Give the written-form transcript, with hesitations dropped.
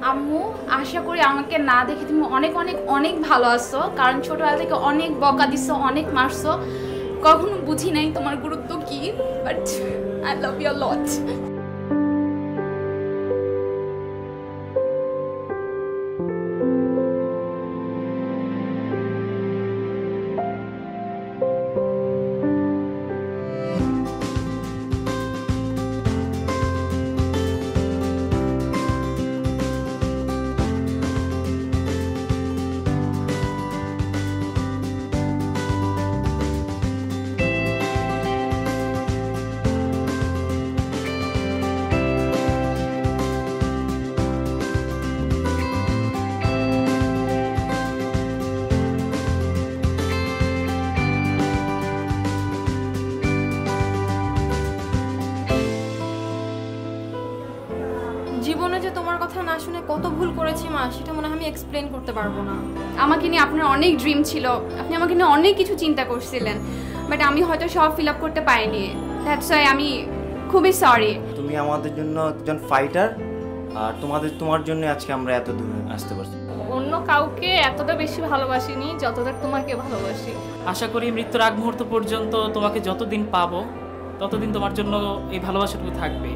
আম্মু আশা করি আমাকে না দেখে তুমি অনেক অনেক অনেক ভালো আছো, কারণ ছোটবেলা থেকে অনেক বকা দিছো, অনেক মারছো, কখনো বুঝি নাই তোমার গুরুত্ব কি, but I love you lot. জীবনে যে তোমার কথা না শুনে কত ভুল করেছি মা, সেটা মনে হয় আমি এক্সপ্লেন করতে পারবো না। আমাকে নিয়ে আপনার অনেক ড্রিম ছিল, আপনি আমাকে নিয়ে অনেক কিছু চিন্তা করছিলেন, বাট আমি হয়তো সব ফিল আপ করতে পারিনি। দ্যাটস ওয়াই আমি খুবই সরি। তুমি আমাদের জন্য একজন ফাইটার, আর তোমার জন্য আজকে আমরা এত দূর আসতে পারছি। অন্য কাউকে এতটা বেশি ভালোবাসিনি যতটা তোমাকে ভালোবাসি। আশা করি মৃত্যুর আগ মুহূর্ত পর্যন্ত তোমাকে যতদিন পাবো ততদিন তোমার জন্য এই ভালোবাসাটুকু থাকবে।